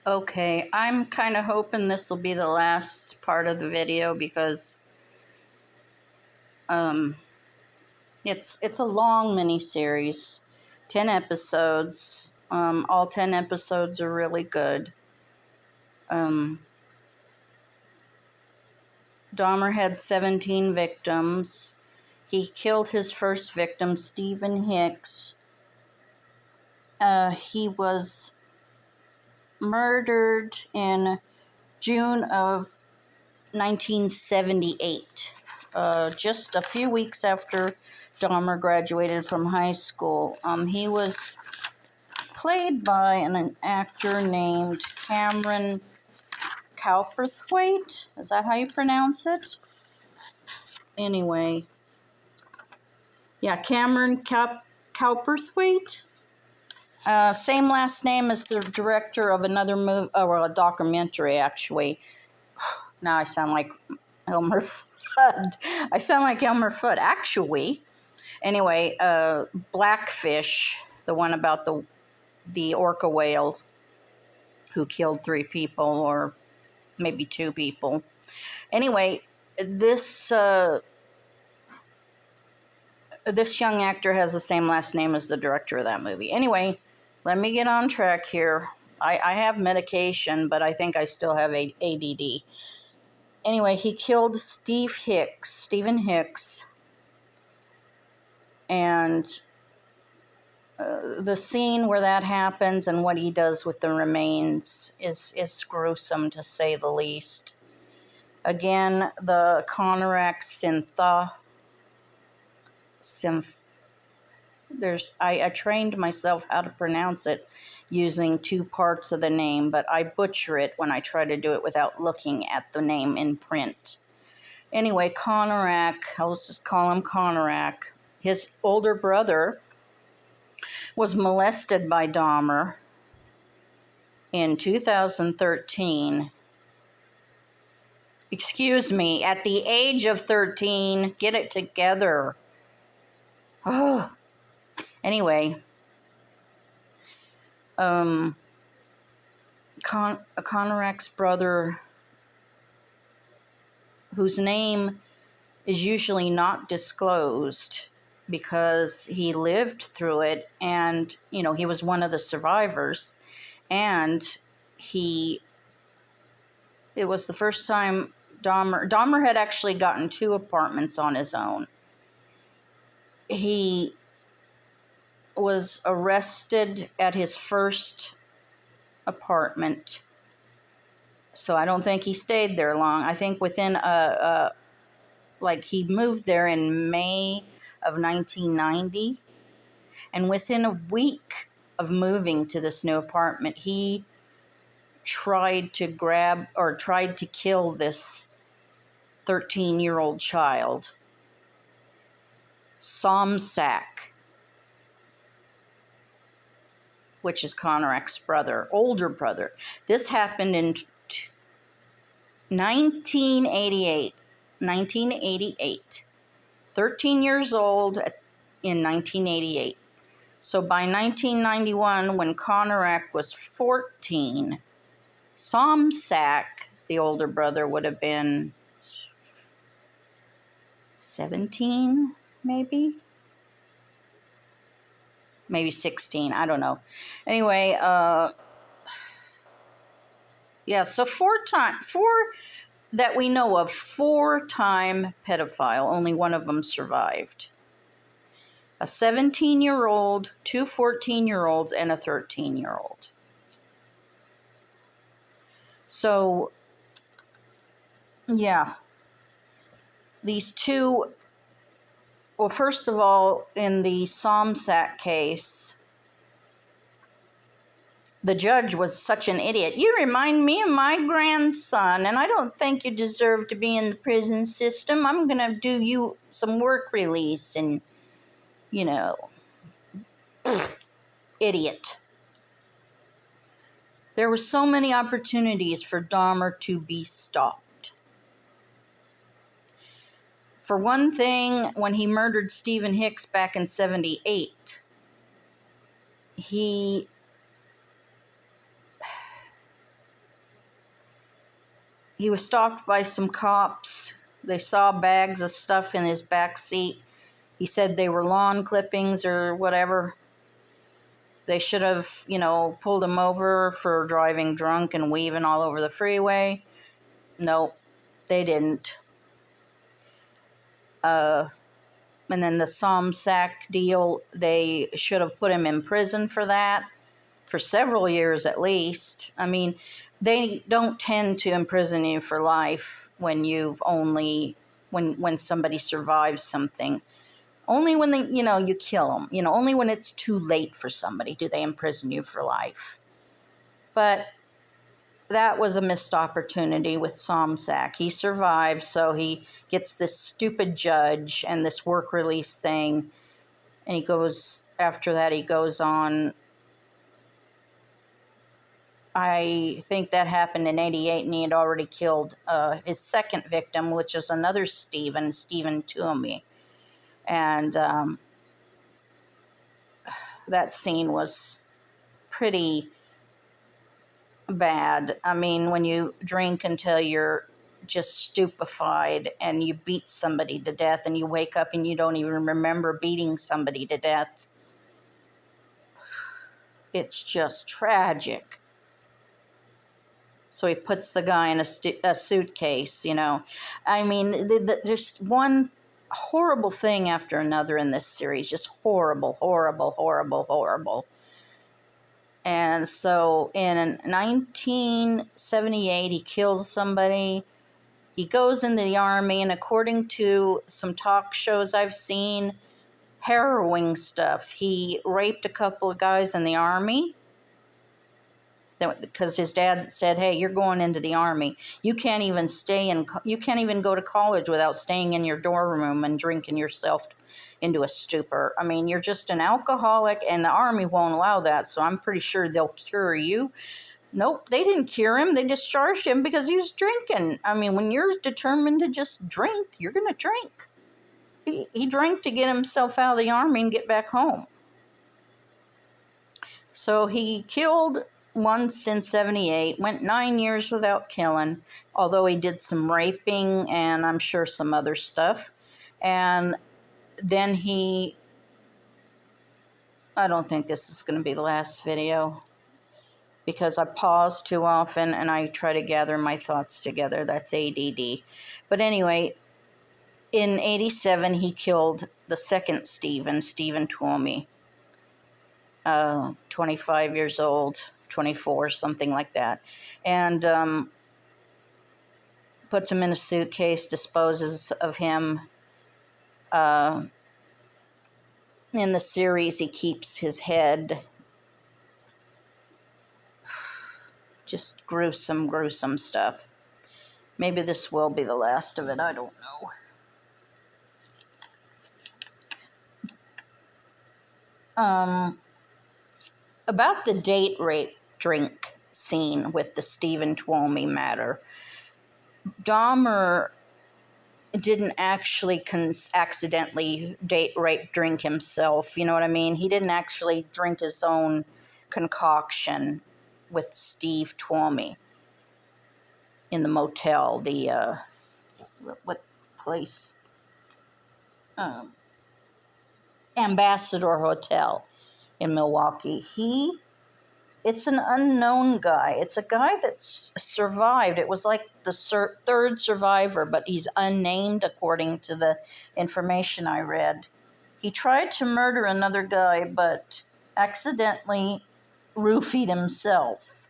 Okay, I'm kind of hoping this will be the last part of the video because it's a long mini-series, 10 episodes. All 10 episodes are really good. Dahmer had 17 victims. He killed his first victim, Steven Hicks. He was murdered in June of 1978, just a few weeks after Dahmer graduated from high school. He was played by an actor named Cameron Cowperthwaite. Is that how you pronounce it? Anyway, yeah, Cameron Cowperthwaite. Same last name as the director of another movie, or a documentary, actually. Now I sound like Elmer Fudd. I sound like Elmer Fudd, actually. Anyway, Blackfish, the one about the orca whale who killed 3 people, or maybe 2 people. Anyway, this young actor has the same last name as the director of that movie. Anyway, let me get on track here. I have medication, but I think I still have ADD. Anyway, he killed Steven Hicks, and the scene where that happens and what he does with the remains is gruesome, to say the least. Again, the Konerak Sinthasomphone. I trained myself how to pronounce it using 2 parts of the name, but I butcher it when I try to do it without looking at the name in print. Anyway, Konerak, I'll just call him Konerak. His older brother was molested by Dahmer in 2013. Excuse me, at the age of 13, get it together. Oh. Anyway, Konerak's brother, whose name is usually not disclosed because he lived through it, and, he was one of the survivors, and it was the first time Dahmer had actually gotten 2 apartments on his own. He was arrested at his first apartment, so I don't think he stayed there long. I think within he moved there in May of 1990, and within a week of moving to this new apartment, he tried to kill this 13-year-old child, Somsack, which is Konerak's older brother. This happened in 1988. 13 years old in 1988. So by 1991, when Konerak was 14, Somsack, the older brother, would have been 17, maybe 16, I don't know. Anyway, so 4 that we know of, 4-time pedophile. Only one of them survived. A 17-year-old, 2 14-year-olds, and a 13-year-old. So, yeah. These 2... Well, first of all, in the Somsack case, the judge was such an idiot. You remind me of my grandson, and I don't think you deserve to be in the prison system. I'm going to do you some work release, and, idiot. There were so many opportunities for Dahmer to be stopped. For one thing, when he murdered Steven Hicks back in 1978, he he was stopped by some cops. They saw bags of stuff in his back seat. He said they were lawn clippings or whatever. They should have, pulled him over for driving drunk and weaving all over the freeway. Nope, they didn't. And then the Somsack deal, they should have put him in prison for that, for several years at least. I mean, they don't tend to imprison you for life when when somebody survives something. Only when you kill them. Only when it's too late for somebody do they imprison you for life. But that was a missed opportunity with Somsack. He survived, so he gets this stupid judge and this work release thing. And after that he goes on. I think that happened in 88, and he had already killed his second victim, which was another Steven Tuomi. And that scene was pretty bad. I mean, when you drink until you're just stupefied and you beat somebody to death and you wake up and you don't even remember beating somebody to death, it's just tragic. So he puts the guy in a suitcase, I mean, there's one horrible thing after another in this series. Just horrible, horrible, horrible, horrible. And so in 1978, he kills somebody. He goes into the Army, and according to some talk shows I've seen, harrowing stuff, he raped a couple of guys in the Army. Because his dad said, hey, you're going into the Army. You can't even go to college without staying in your dorm room and drinking yourself into a stupor. I mean, you're just an alcoholic, and the Army won't allow that, so I'm pretty sure they'll cure you. Nope, they didn't cure him. They discharged him because he was drinking. I mean, when you're determined to just drink, you're going to drink. He drank to get himself out of the Army and get back home. So he killed once in 78, went 9 years without killing, although he did some raping and I'm sure some other stuff. And then I don't think this is going to be the last video because I pause too often and I try to gather my thoughts together. That's ADD. But anyway, in 87, he killed the second Steven Tuomi, 25 years old. 24, something like that, and puts him in a suitcase, disposes of him. In the series, he keeps his head. Just gruesome, gruesome stuff. Maybe this will be the last of it, I don't know. About the date rape drink scene with the Steven Tuomi matter. Dahmer didn't actually accidentally date rape drink himself, you know what I mean? He didn't actually drink his own concoction with Steve Tuomi in the motel, the, what place? Ambassador Hotel in Milwaukee. It's an unknown guy. It's a guy that's survived. It was like the third survivor, but he's unnamed according to the information I read. He tried to murder another guy, but accidentally roofied himself.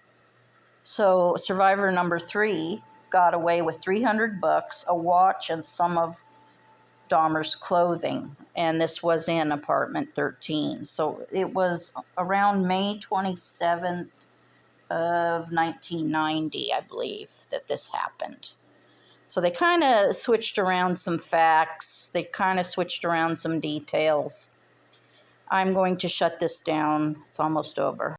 So survivor number 3 got away with $300, a watch, and some of Dahmer's clothing, and this was in apartment 13. So it was around May 27th of 1990, I believe, that this happened. So they kind of switched around some facts. They kind of switched around some details. I'm going to shut this down. It's almost over.